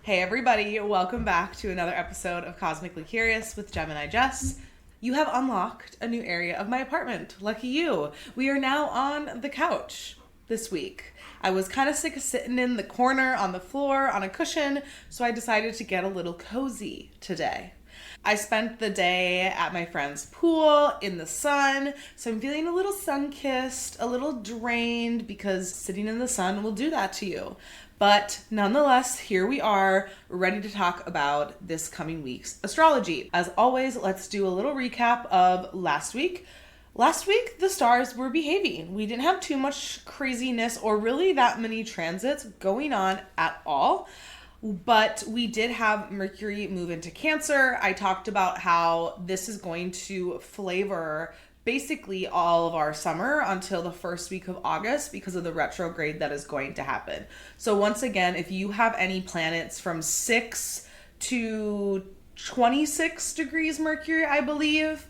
Hey everybody, welcome back to another episode of Cosmically Curious with Gemini Jess. You have unlocked a new area of my apartment. Lucky you. We are now on the couch this week. I was kind of sick of sitting in the corner on the floor on a cushion, so I decided to get a little cozy today. I spent the day at my friend's pool in the sun, so I'm feeling a little sun-kissed, a little drained, because sitting in the sun will do that to you. But nonetheless, here we are, ready to talk about this coming week's astrology. As always, let's do a little recap of last week. Last week, the stars were behaving. We didn't have too much craziness or really that many transits going on at all. But we did have Mercury move into Cancer. I talked about how this is going to flavor basically all of our summer until the first week of August because of the retrograde that is going to happen. So once again, if you have any planets from 6 to 26 degrees Mercury, I believe,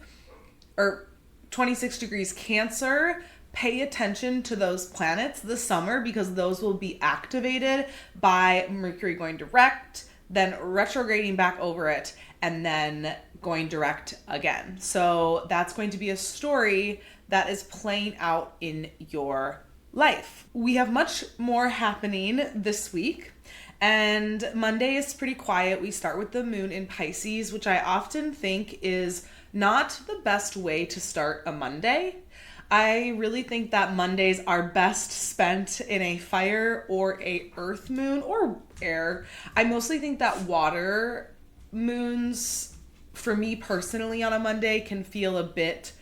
or 26 degrees Cancer, pay attention to those planets this summer because those will be activated by Mercury going direct, then retrograding back over it, and then going direct again. So that's going to be a story that is playing out in your life. We have much more happening this week, and Monday is pretty quiet. We start with the moon in Pisces, which I often think is not the best way to start a Monday. I really think that Mondays are best spent in a fire or a earth moon or air. I mostly think that water moons, for me personally on a Monday, can feel a bit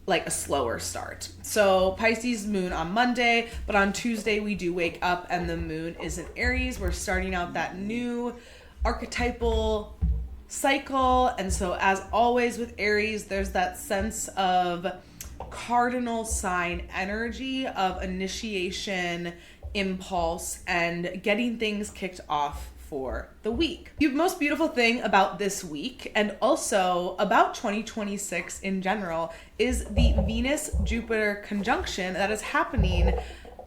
like a slower start. So Pisces moon on Monday, but on Tuesday we do wake up and the moon is in Aries. We're starting out that new archetypal cycle. And so as always with Aries, there's that sense of cardinal sign energy of initiation, impulse, and getting things kicked off for the week. The most beautiful thing about this week, and also about 2026 in general, is the Venus-Jupiter conjunction that is happening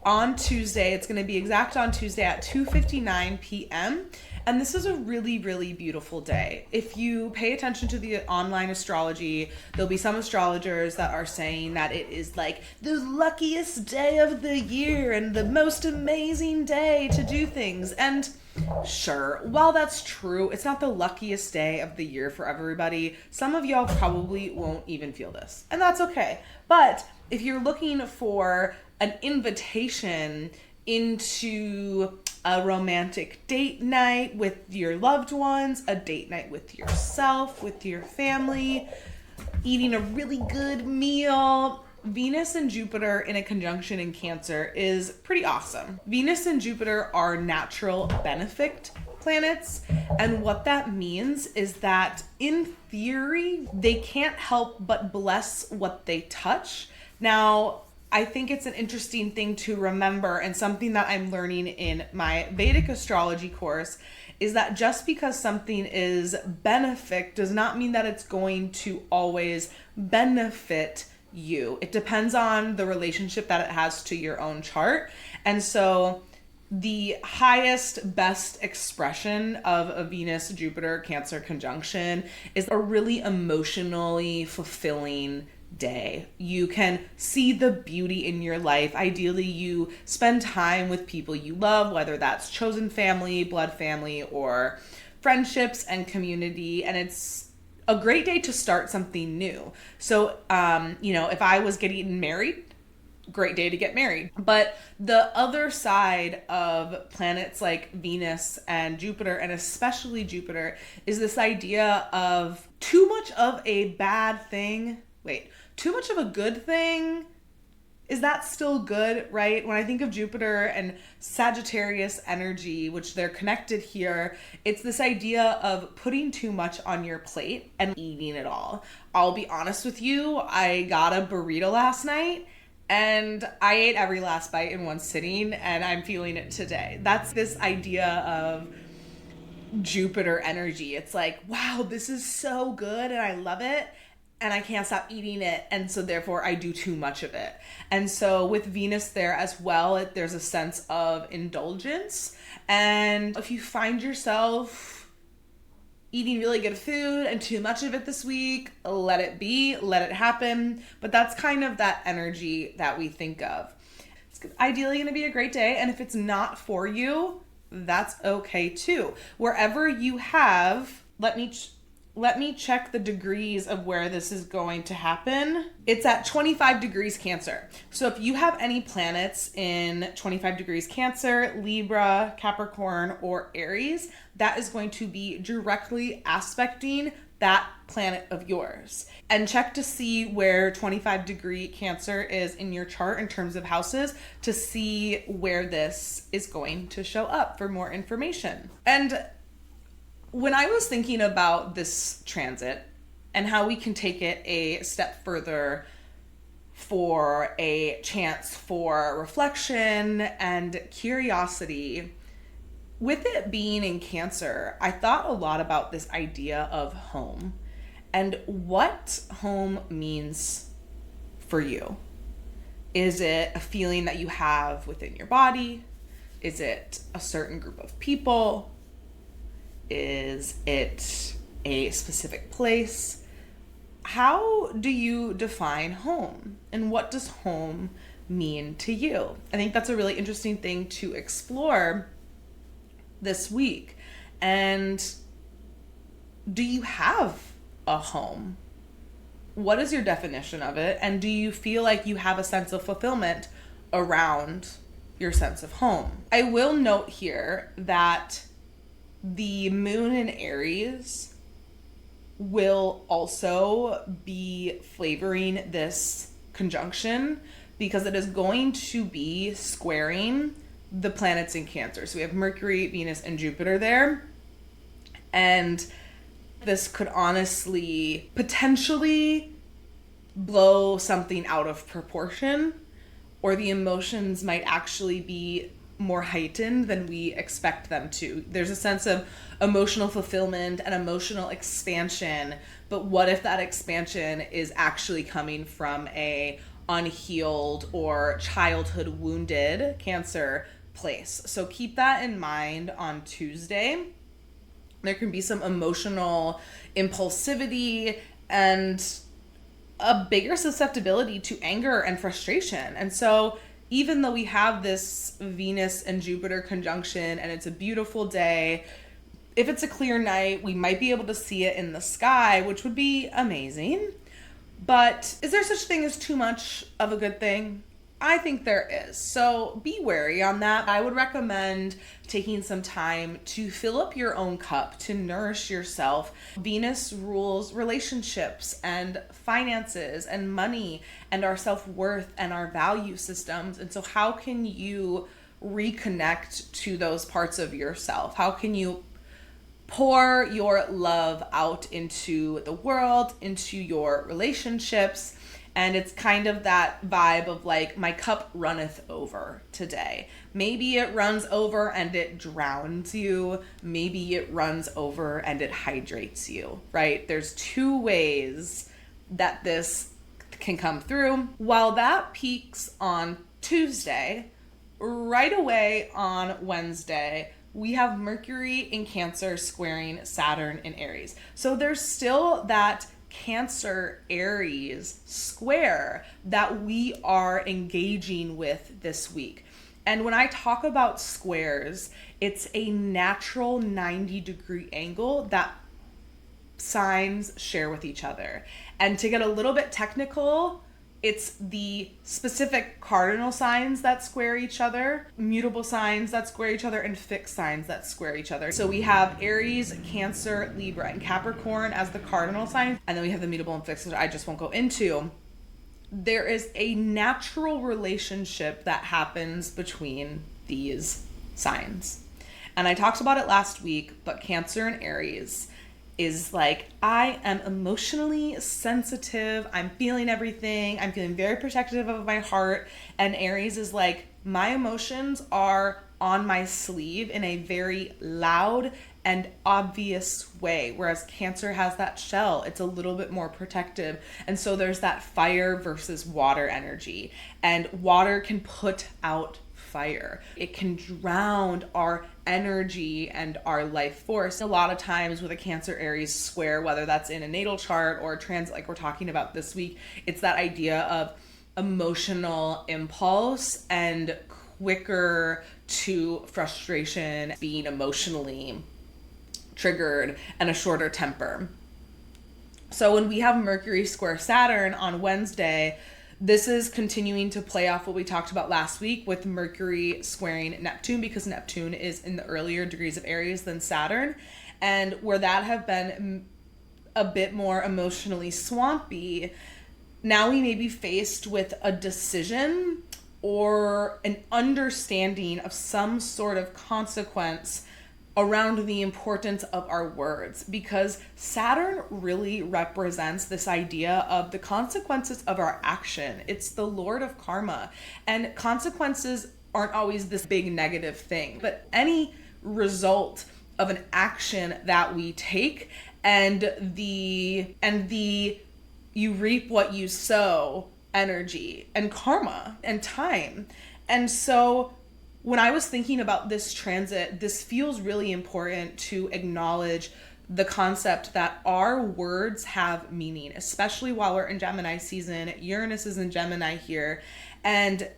on Tuesday. It's going to be exact on Tuesday at 2:59 p.m. And this is a really, really beautiful day. If you pay attention to the online astrology, there'll be some astrologers that are saying that it is like the luckiest day of the year and the most amazing day to do things. And sure, while that's true, it's not the luckiest day of the year for everybody. Some of y'all probably won't even feel this, and that's okay. But if you're looking for an invitation into a romantic date night with your loved ones, a date night with yourself, with your family, eating a really good meal, Venus and Jupiter in a conjunction in Cancer is pretty awesome. Venus and Jupiter are natural benefic planets, and what that means is that in theory, they can't help but bless what they touch. Now, I think it's an interesting thing to remember, and something that I'm learning in my Vedic astrology course is that just because something is benefic does not mean that it's going to always benefit you. It depends on the relationship that it has to your own chart. And so the highest, best expression of a Venus-Jupiter Cancer conjunction is a really emotionally fulfilling day. You can see the beauty in your life. Ideally, you spend time with people you love, whether that's chosen family, blood family, or friendships and community. And it's a great day to start something new. So, if I was getting married, great day to get married. But the other side of planets like Venus and Jupiter, and especially Jupiter, is this idea of too much of a bad thing. Too much of a good thing? Is that still good, right? When I think of Jupiter and Sagittarius energy, which they're connected here, it's this idea of putting too much on your plate and eating it all. I'll be honest with you, I got a burrito last night and I ate every last bite in one sitting, and I'm feeling it today. That's this idea of Jupiter energy. It's like, wow, this is so good and I love it. and I can't stop eating it, and so therefore I do too much of it. And so with Venus there as well, there's a sense of indulgence. And if you find yourself eating really good food and too much of it this week, let it be, let it happen. But that's kind of that energy that we think of. It's ideally going to be a great day, and if it's not for you, that's okay too. Wherever you have, let me check the degrees of where this is going to happen. It's at 25 degrees Cancer. So if you have any planets in 25 degrees Cancer, Libra, Capricorn, or Aries, that is going to be directly aspecting that planet of yours. And check to see where 25 degree Cancer is in your chart in terms of houses to see where this is going to show up for more information. And when I was thinking about this transit and how we can take it a step further for a chance for reflection and curiosity, with it being in Cancer, I thought a lot about this idea of home and what home means for you. Is it a feeling that you have within your body? Is it a certain group of people? Is it a specific place? How do you define home? And what does home mean to you? I think that's a really interesting thing to explore this week. And do you have a home? What is your definition of it? And do you feel like you have a sense of fulfillment around your sense of home? I will note here that the moon in Aries will also be flavoring this conjunction because it is going to be squaring the planets in Cancer. So we have Mercury, Venus, and Jupiter there. And this could honestly potentially blow something out of proportion, or the emotions might actually be more heightened than we expect them to. There's a sense of emotional fulfillment and emotional expansion, but what if that expansion is actually coming from a unhealed or childhood wounded Cancer place? So keep that in mind on Tuesday. There can be some emotional impulsivity and a bigger susceptibility to anger and frustration. And so even though we have this Venus and Jupiter conjunction and it's a beautiful day, if it's a clear night, we might be able to see it in the sky, which would be amazing. But is there such thing as too much of a good thing? I think there is. So be wary on that. I would recommend taking some time to fill up your own cup, to nourish yourself. Venus rules relationships and finances and money and our self-worth and our value systems. And so how can you reconnect to those parts of yourself? How can you pour your love out into the world, into your relationships? And it's kind of that vibe of like, my cup runneth over today. Maybe it runs over and it drowns you. Maybe it runs over and it hydrates you, right? There's two ways that this can come through. While that peaks on Tuesday, right away on Wednesday, we have Mercury in Cancer squaring Saturn in Aries. So there's still that Cancer-Aries square that we are engaging with this week. And when I talk about squares, it's a natural 90-degree angle that signs share with each other. And to get a little bit technical, it's the specific cardinal signs that square each other, mutable signs that square each other, and fixed signs that square each other. So we have Aries, Cancer, Libra, and Capricorn as the cardinal signs, and then we have the mutable and fixed, which I just won't go into. There is a natural relationship that happens between these signs. And I talked about it last week, but Cancer and Aries is like, I am emotionally sensitive. I'm feeling everything. I'm feeling very protective of my heart. And Aries is like, my emotions are on my sleeve in a very loud and obvious way, whereas Cancer has that shell. It's a little bit more protective. And so there's that fire versus water energy. And water can put out fire. It can drown our energy and our life force. A lot of times with a Cancer-Aries square, whether that's in a natal chart or a transit like we're talking about this week, it's that idea of emotional impulse and quicker to frustration, being emotionally triggered, and a shorter temper. So when we have Mercury square Saturn on Wednesday, this is continuing to play off what we talked about last week with Mercury squaring Neptune, because Neptune is in the earlier degrees of Aries than Saturn. And where that have been a bit more emotionally swampy, now we may be faced with a decision or an understanding of some sort of consequence around the importance of our words, because Saturn really represents this idea of the consequences of our action. It's the Lord of karma, and consequences aren't always this big negative thing, but any result of an action that we take, and the you reap what you sow energy and karma and time. And so when I was thinking about this transit, this feels really important to acknowledge the concept that our words have meaning, especially while we're in Gemini season. Uranus is in Gemini here, and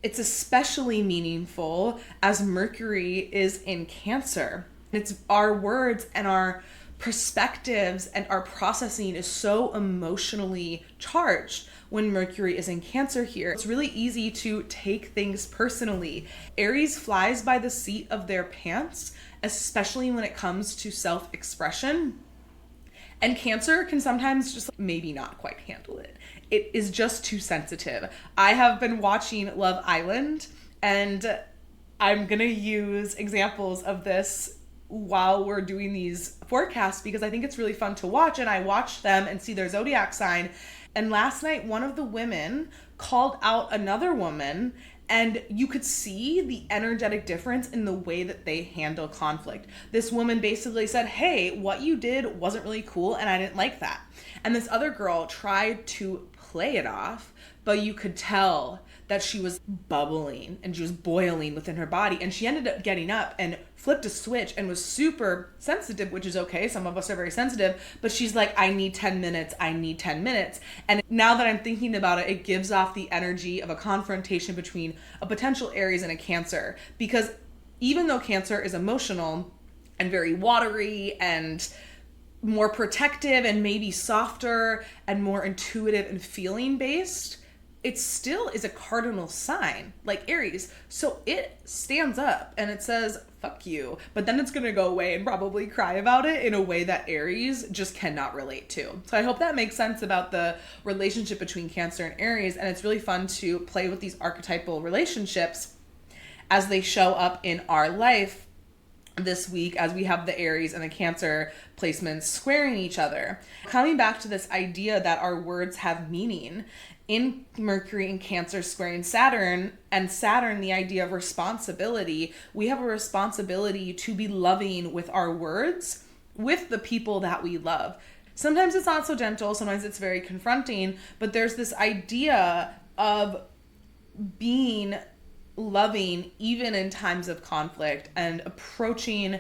it's especially meaningful as Mercury is in Cancer. It's our words and our perspectives and our processing is so emotionally charged when Mercury is in Cancer here. It's really easy to take things personally. Aries flies by the seat of their pants, especially when it comes to self-expression. And Cancer can sometimes just maybe not quite handle it. It is just too sensitive. I have been watching Love Island, and I'm gonna use examples of this while we're doing these forecasts because I think it's really fun to watch, and I watch them and see their zodiac sign. And last night, one of the women called out another woman, and you could see the energetic difference in the way that they handle conflict. This woman basically said, hey, what you did wasn't really cool, and I didn't like that. And this other girl tried to play it off, but you could tell that she was bubbling and she was boiling within her body. And she ended up getting up and flipped a switch and was super sensitive, which is okay. Some of us are very sensitive, but she's like, I need 10 minutes. I need 10 minutes. And now that I'm thinking about it, it gives off the energy of a confrontation between a potential Aries and a Cancer. Because even though Cancer is emotional and very watery and more protective and maybe softer and more intuitive and feeling based, it still is a cardinal sign like Aries. So it stands up and it says, fuck you. But then it's going to go away and probably cry about it in a way that Aries just cannot relate to. So I hope that makes sense about the relationship between Cancer and Aries. And it's really fun to play with these archetypal relationships as they show up in our life this week, as we have the Aries and the Cancer placements squaring each other. Coming back to this idea that our words have meaning, in Mercury and Cancer squaring Saturn, and Saturn, the idea of responsibility, we have a responsibility to be loving with our words, with the people that we love. Sometimes it's not so gentle, sometimes it's very confronting, but there's this idea of being loving even in times of conflict and approaching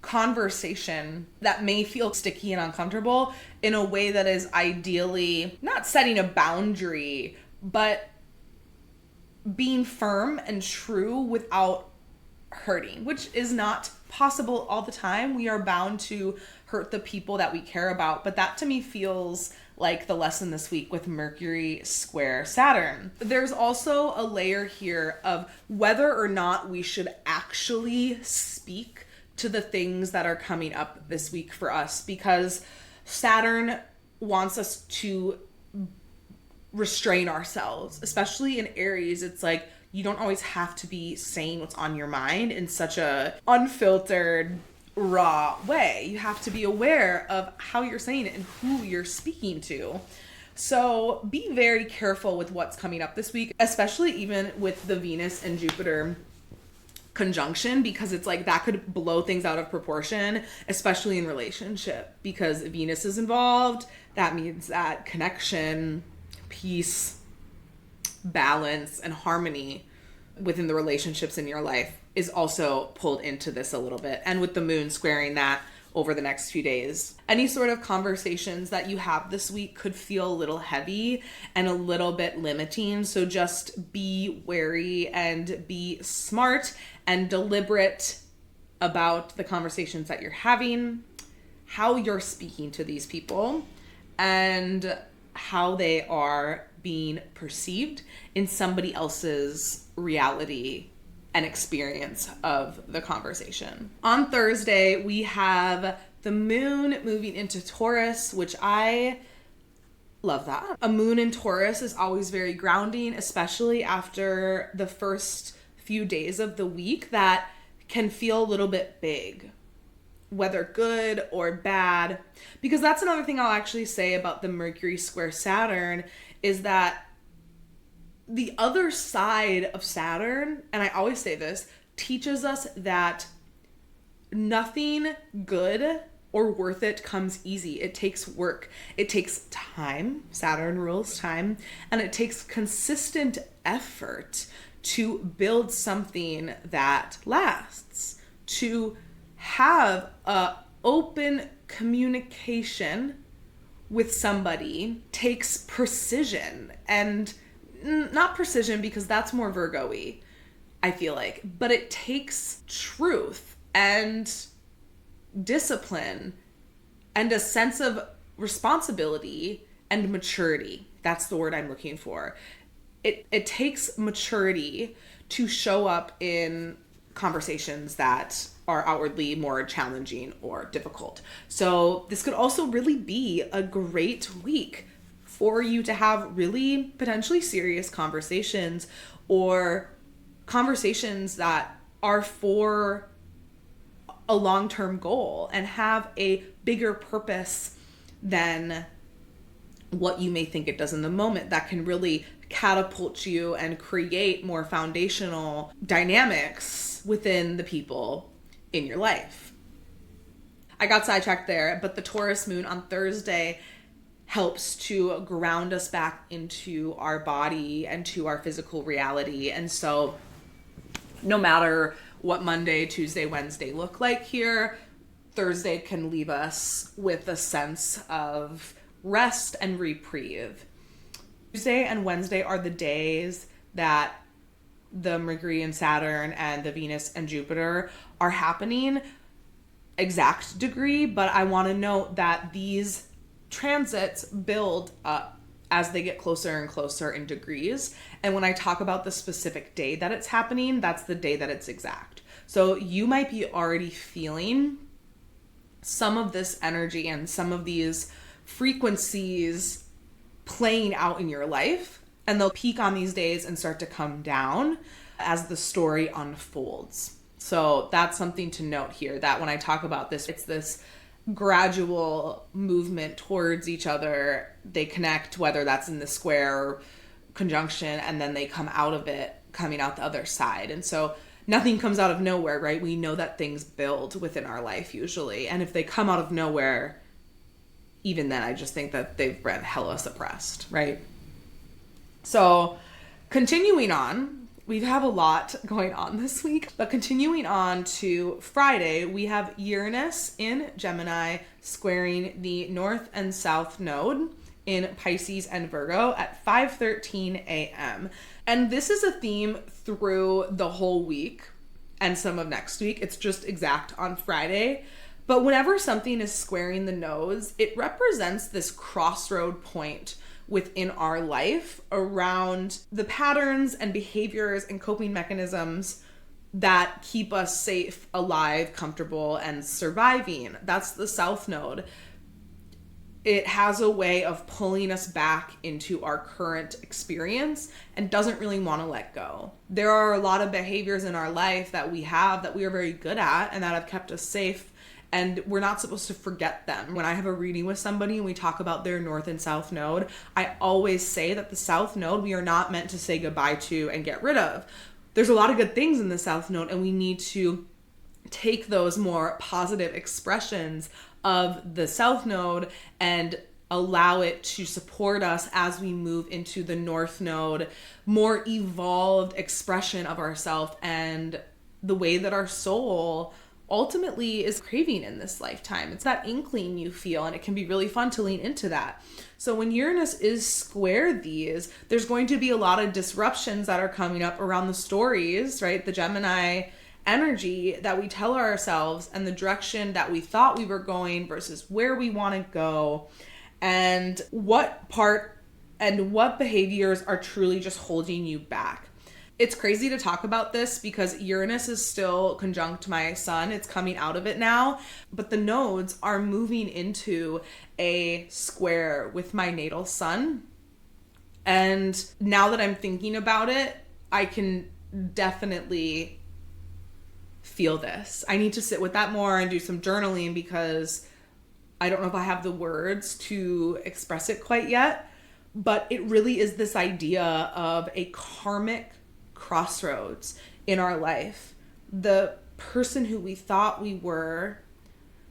conversation that may feel sticky and uncomfortable in a way that is ideally not setting a boundary, but being firm and true without hurting, which is not possible all the time. We are bound to hurt the people that we care about, but that to me feels like the lesson this week with Mercury square Saturn. There's also a layer here of whether or not we should actually speak to the things that are coming up this week for us, because Saturn wants us to restrain ourselves, especially in Aries. It's like you don't always have to be saying what's on your mind in such a unfiltered, raw way. You have to be aware of how you're saying it and who you're speaking to. So be very careful with what's coming up this week, especially even with the Venus and Jupiter conjunction, because it's like that could blow things out of proportion, especially in relationship, because Venus is involved. That means that connection, peace, balance, and harmony within the relationships in your life is also pulled into this a little bit. And with the moon squaring that over the next few days, any sort of conversations that you have this week could feel a little heavy and a little bit limiting. So just be wary and be smart and deliberate about the conversations that you're having, how you're speaking to these people, and how they are being perceived in somebody else's reality and experience of the conversation. On Thursday, we have the moon moving into Taurus, which I love that. A moon in Taurus is always very grounding, especially after the first few days of the week that can feel a little bit big, whether good or bad. Because that's another thing I'll actually say about the Mercury square Saturn, is that the other side of Saturn, and I always say this, teaches us that nothing good or worth it comes easy. It takes work. It takes time. Saturn rules time. And it takes consistent effort to build something that lasts, to have a open communication with somebody takes precision, and not precision because that's more Virgo-y, I feel like, but it takes truth and discipline and a sense of responsibility and maturity. That's the word I'm looking for. It takes maturity to show up in conversations that are outwardly more challenging or difficult. So this could also really be a great week for you to have really potentially serious conversations, or conversations that are for a long-term goal and have a bigger purpose than what you may think it does in the moment, that can really catapult you and create more foundational dynamics within the people in your life. I got sidetracked there, but the Taurus moon on Thursday helps to ground us back into our body and to our physical reality. And so no matter what Monday, Tuesday, Wednesday look like here, Thursday can leave us with a sense of rest and reprieve. Tuesday and Wednesday are the days that the Mercury and Saturn and the Venus and Jupiter are happening exact degree, but I want to note that these transits build up as they get closer and closer in degrees. And when I talk about the specific day that it's happening, that's the day that it's exact. So you might be already feeling some of this energy and some of these frequencies playing out in your life, and they'll peak on these days and start to come down as the story unfolds. So that's something to note here, that when I talk about this, it's this gradual movement towards each other. They connect, whether that's in the square or conjunction, and then they come out of it, coming out the other side. And so nothing comes out of nowhere, right? We know that things build within our life usually. And if they come out of nowhere, even then, I just think that they've been hella suppressed, right? So continuing on, we have a lot going on this week, but continuing on to Friday, we have Uranus in Gemini squaring the North and South node in Pisces and Virgo at 5:13 a.m. And this is a theme through the whole week and some of next week. It's just exact on Friday. But whenever something is squaring the nodes, it represents this crossroad point within our life around the patterns and behaviors and coping mechanisms that keep us safe, alive, comfortable, and surviving. That's the South Node. It has a way of pulling us back into our current experience and doesn't really want to let go. There are a lot of behaviors in our life that we have that we are very good at and that have kept us safe, and we're not supposed to forget them. When I have a reading with somebody and we talk about their North and South Node, I always say that the South Node we are not meant to say goodbye to and get rid of. there's a lot of good things in the South Node, and we need to take those more positive expressions of the South Node and allow it to support us as we move into the North Node, more evolved expression of ourselves and the way that our soul ultimately is craving in this lifetime. It's that inkling you feel, and it can be really fun to lean into that. So when Uranus is square these, there's going to be a lot of disruptions that are coming up around the stories, right? The Gemini energy that we tell ourselves and the direction that we thought we were going versus where we want to go, and what part and what behaviors are truly just holding you back. It's crazy to talk about this because Uranus is still conjunct my sun. It's coming out of it now, but the nodes are moving into a square with my natal sun. And now that I'm thinking about it, I can definitely feel this. I need to sit with that more and do some journaling because I don't know if I have the words to express it quite yet, but it really is this idea of a karmic crossroads in our life. The person who we thought we were,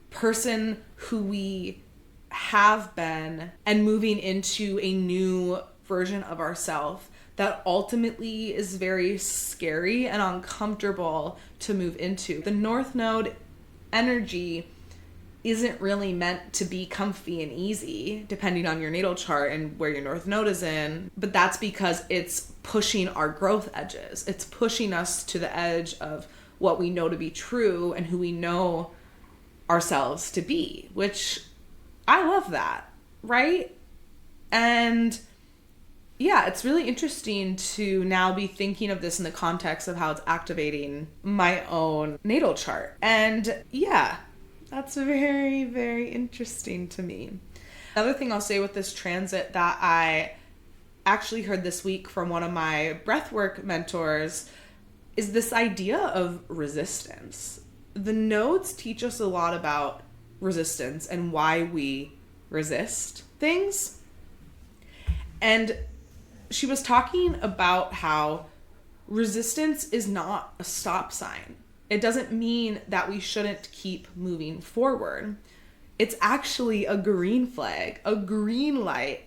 person who we have been, and moving into a new version of ourselves that ultimately is very scary and uncomfortable to move into. The North Node energy isn't really meant to be comfy and easy, depending on your natal chart and where your North Node is in. But that's because it's pushing our growth edges. It's pushing us to the edge of what we know to be true and who we know ourselves to be, which I love that, right? And yeah, it's really interesting to now be thinking of this in the context of how it's activating my own natal chart. And yeah, that's very, very interesting to me. Another thing I'll say with this transit that I actually heard this week from one of my breathwork mentors is this idea of resistance. The nodes teach us a lot about resistance and why we resist things. And she was talking about how resistance is not a stop sign. It doesn't mean that we shouldn't keep moving forward. It's actually a green flag, a green light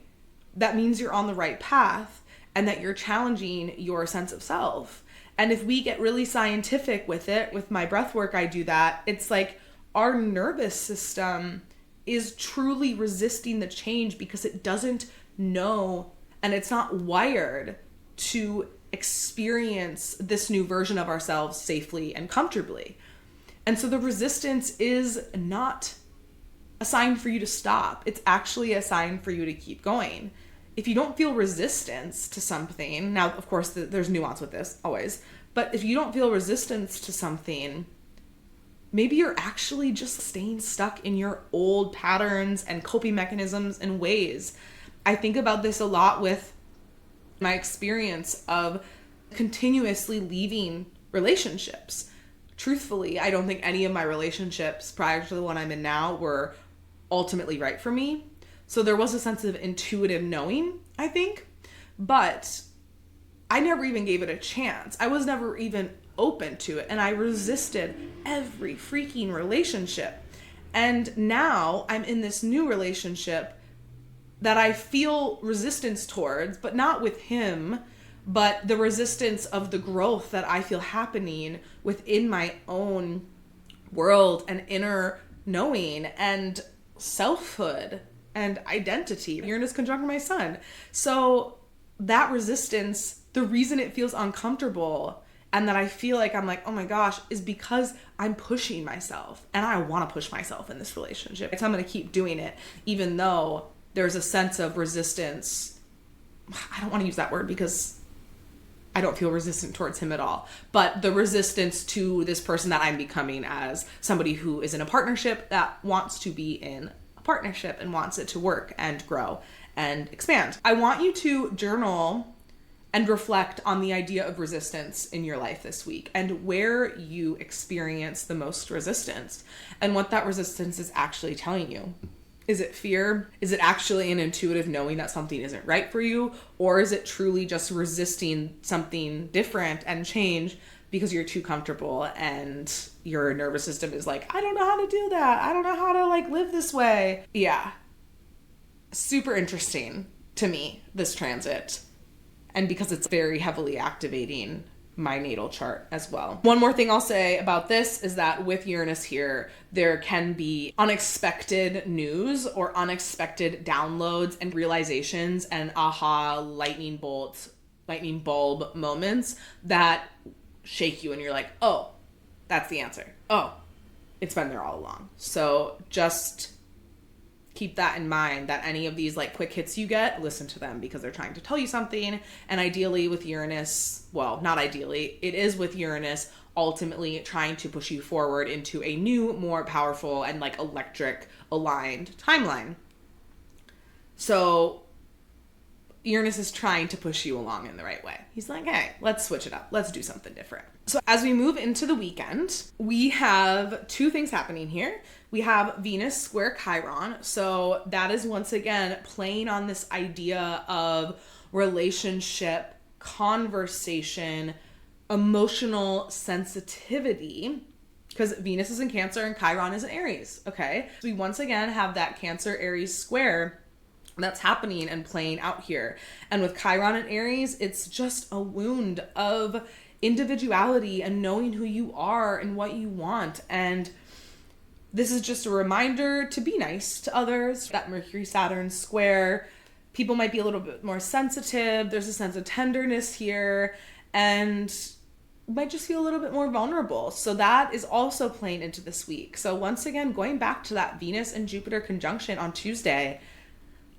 that means you're on the right path and that you're challenging your sense of self. And if we get really scientific with it, with my breath work, I do that. It's like our nervous system is truly resisting the change because it doesn't know and it's not wired to experience this new version of ourselves safely and comfortably. And so the resistance is not a sign for you to stop. It's actually a sign for you to keep going. If you don't feel resistance to something, now, of course, there's nuance with this always, but if you don't feel resistance to something, maybe you're actually just staying stuck in your old patterns and coping mechanisms and ways. I think about this a lot with my experience of continuously leaving relationships. Truthfully, I don't think any of my relationships prior to the one I'm in now were ultimately right for me. So there was a sense of intuitive knowing, I think, but I never even gave it a chance. I was never even open to it, and I resisted every freaking relationship. And now I'm in this new relationship that I feel resistance towards, but not with him, but the resistance of the growth that I feel happening within my own world and inner knowing and selfhood and identity. Uranus conjunct my sun. So that resistance, the reason it feels uncomfortable and that I feel like I'm like, oh my gosh, is because I'm pushing myself and I want to push myself in this relationship. So I'm going to keep doing it, even though there's a sense of resistance. I don't want to use that word because I don't feel resistant towards him at all. But the resistance to this person that I'm becoming as somebody who is in a partnership that wants to be in a partnership and wants it to work and grow and expand. I want you to journal and reflect on the idea of resistance in your life this week and where you experience the most resistance and what that resistance is actually telling you. Is it fear? Is it actually an intuitive knowing that something isn't right for you? Or is it truly just resisting something different and change because you're too comfortable and your nervous system is like, I don't know how to do that. I don't know how to like live this way. Yeah. Super interesting to me, this transit. And because it's very heavily activating my natal chart as well. One more thing I'll say about this is that with Uranus here, there can be unexpected news or unexpected downloads and realizations and aha lightning bulb moments that shake you and you're like, oh, that's the answer. Oh, it's been there all along. So just keep that in mind, that any of these like quick hits you get, listen to them because they're trying to tell you something. And ideally with Uranus, well, not ideally, it is with Uranus ultimately trying to push you forward into a new, more powerful and like electric aligned timeline. So Uranus is trying to push you along in the right way. He's like, hey, let's switch it up. Let's do something different. So as we move into the weekend, we have two things happening here. We have Venus square Chiron. So that is once again playing on this idea of relationship, conversation, emotional sensitivity, because Venus is in Cancer and Chiron is in Aries. Okay. So we once again have that Cancer-Aries square that's happening and playing out here. And with Chiron and Aries, it's just a wound of individuality and knowing who you are and what you want. And this is just a reminder to be nice to others. That Mercury Saturn square, people might be a little bit more sensitive. There's a sense of tenderness here and might just feel a little bit more vulnerable. So that is also playing into this week. So once again, going back to that Venus and Jupiter conjunction on Tuesday,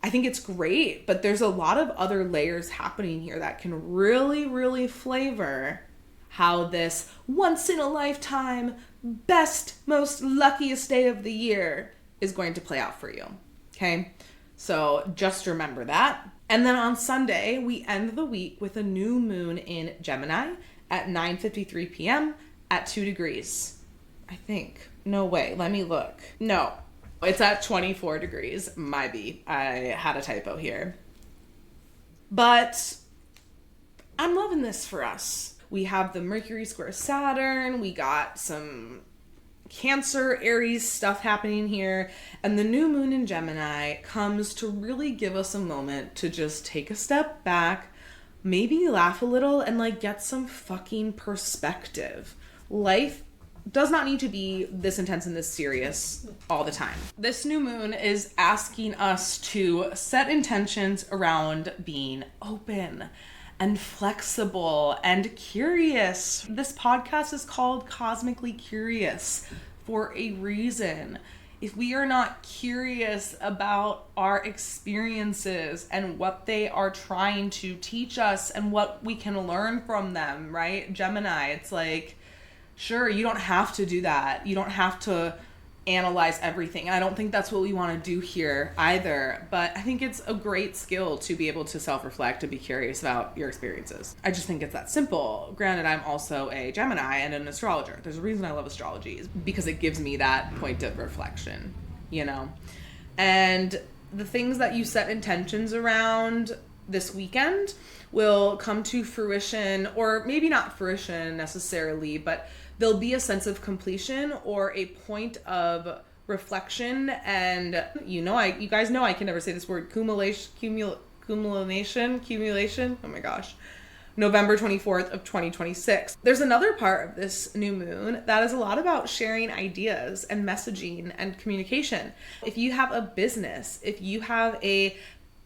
I think it's great, but there's a lot of other layers happening here that can really, really flavor how this once in a lifetime, best, most luckiest day of the year is going to play out for you. Okay. So just remember that. And then on Sunday, we end the week with a new moon in Gemini at 9:53 p.m. at 2 degrees. I think. No way. Let me look. No. It's at 24 degrees. Might be. I had a typo here. But I'm loving this for us. We have the Mercury square Saturn. We got some Cancer-Aries stuff happening here. And the new moon in Gemini comes to really give us a moment to just take a step back, maybe laugh a little, and like get some fucking perspective. Life does not need to be this intense and this serious all the time. This new moon is asking us to set intentions around being open and flexible and curious. This podcast is called Cosmically Curious for a reason. If we are not curious about our experiences and what they are trying to teach us and what we can learn from them, right? Gemini, it's like, sure, you don't have to do that. You don't have to analyze everything. And I don't think that's what we want to do here either. But I think it's a great skill to be able to self-reflect and be curious about your experiences. I just think it's that simple. Granted, I'm also a Gemini and an astrologer. There's a reason I love astrology, is because it gives me that point of reflection, you know? And the things that you set intentions around this weekend will come to fruition, or maybe not fruition necessarily, but there'll be a sense of completion or a point of reflection. And you guys know I can never say this word, accumulation. Oh my gosh. November 24th of 2026. There's another part of this new moon that is a lot about sharing ideas and messaging and communication. If you have a business, if you have a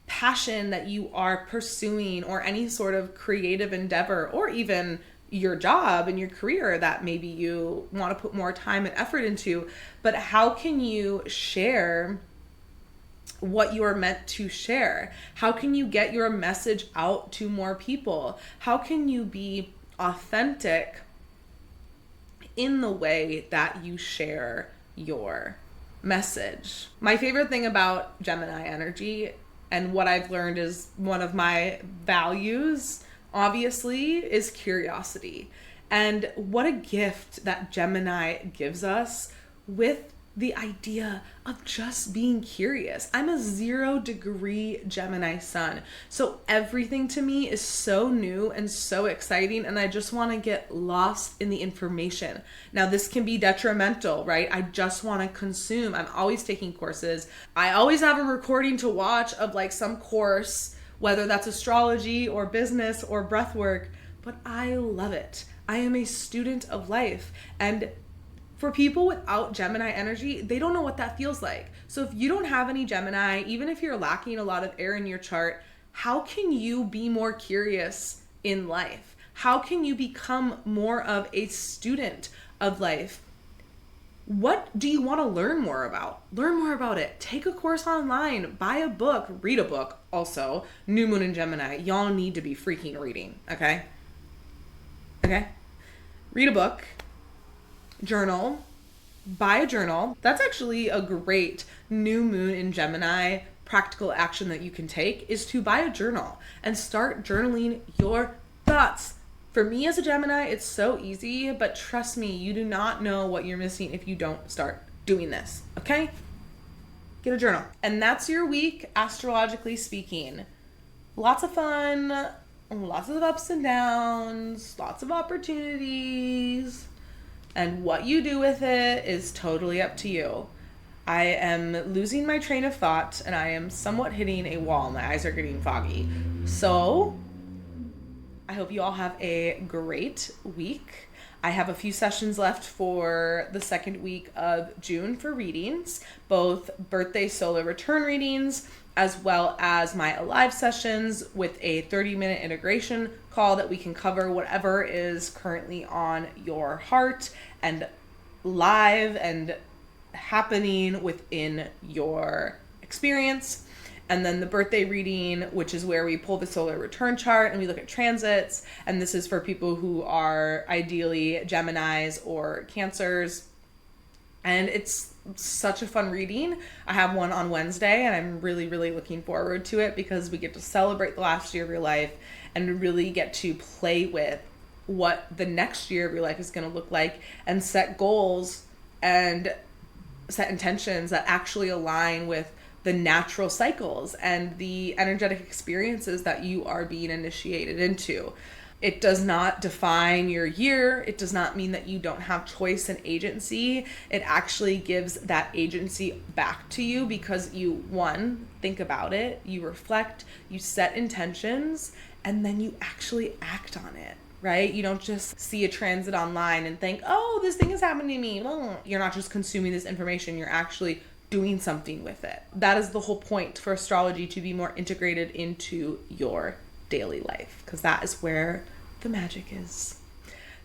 passion that you are pursuing, or any sort of creative endeavor, or even your job and your career that maybe you want to put more time and effort into, but how can you share what you are meant to share? How can you get your message out to more people? How can you be authentic in the way that you share your message? My favorite thing about Gemini energy, and what I've learned is one of my values, obviously, is curiosity. And what a gift that Gemini gives us with the idea of just being curious. I'm a 0-degree Gemini sun. So everything to me is so new and so exciting, and I just want to get lost in the information. Now, this can be detrimental, right? I just want to consume. I'm always taking courses. I always have a recording to watch of like some course, whether that's astrology or business or breath work, but I love it. I am a student of life. And for people without Gemini energy, they don't know what that feels like. So if you don't have any Gemini, even if you're lacking a lot of air in your chart, how can you be more curious in life? How can you become more of a student of life? What do you want to learn more about? Learn more about it. Take a course online, buy a book, read a book. Also, New Moon in Gemini, y'all need to be freaking reading, okay? Okay? Read a book. Journal, buy a journal. That's actually a great New Moon in Gemini practical action that you can take, is to buy a journal and start journaling your thoughts. For me as a Gemini, it's so easy, but trust me, you do not know what you're missing if you don't start doing this, okay? Get a journal. And that's your week, astrologically speaking. Lots of fun, lots of ups and downs, lots of opportunities. And what you do with it is totally up to you. I am losing my train of thought and I am somewhat hitting a wall. My eyes are getting foggy. So I hope you all have a great week. I have a few sessions left for the second week of June for readings, both birthday solar return readings, as well as my Alive sessions with a 30-minute integration call that we can cover whatever is currently on your heart and live and happening within your experience. And then the birthday reading, which is where we pull the solar return chart and we look at transits. And this is for people who are ideally Geminis or Cancers. And it's such a fun reading. I have one on Wednesday and I'm really, really looking forward to it because we get to celebrate the last year of your life and really get to play with what the next year of your life is going to look like and set goals and set intentions that actually align with the natural cycles and the energetic experiences that you are being initiated into. It does not define your year. It does not mean that you don't have choice and agency. It actually gives that agency back to you because you, one, think about it, you reflect, you set intentions, and then you actually act on it, right? You don't just see a transit online and think, oh, this thing is happening to me. You're not just consuming this information. You're actually doing something with it. That is the whole point for astrology, to be more integrated into your daily life, because that is where the magic is.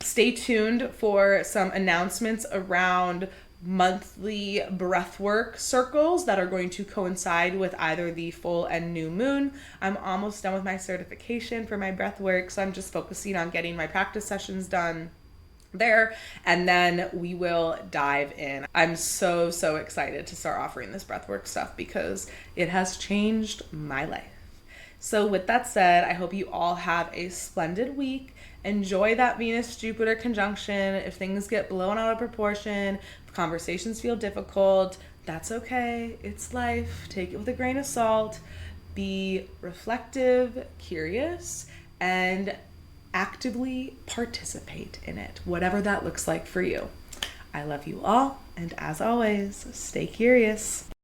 Stay tuned for some announcements around monthly breathwork circles that are going to coincide with either the full and new moon. I'm almost done with my certification for my breathwork, so I'm just focusing on getting my practice sessions done there, and then we will dive in. I'm so excited to start offering this breathwork stuff because it has changed my life. So with that said, I hope you all have a splendid week. Enjoy that Venus-Jupiter conjunction. If things get blown out of proportion, if conversations feel difficult, that's okay. It's life. Take it with a grain of salt. Be reflective, curious, and actively participate in it, whatever that looks like for you. I love you all, and as always, stay curious.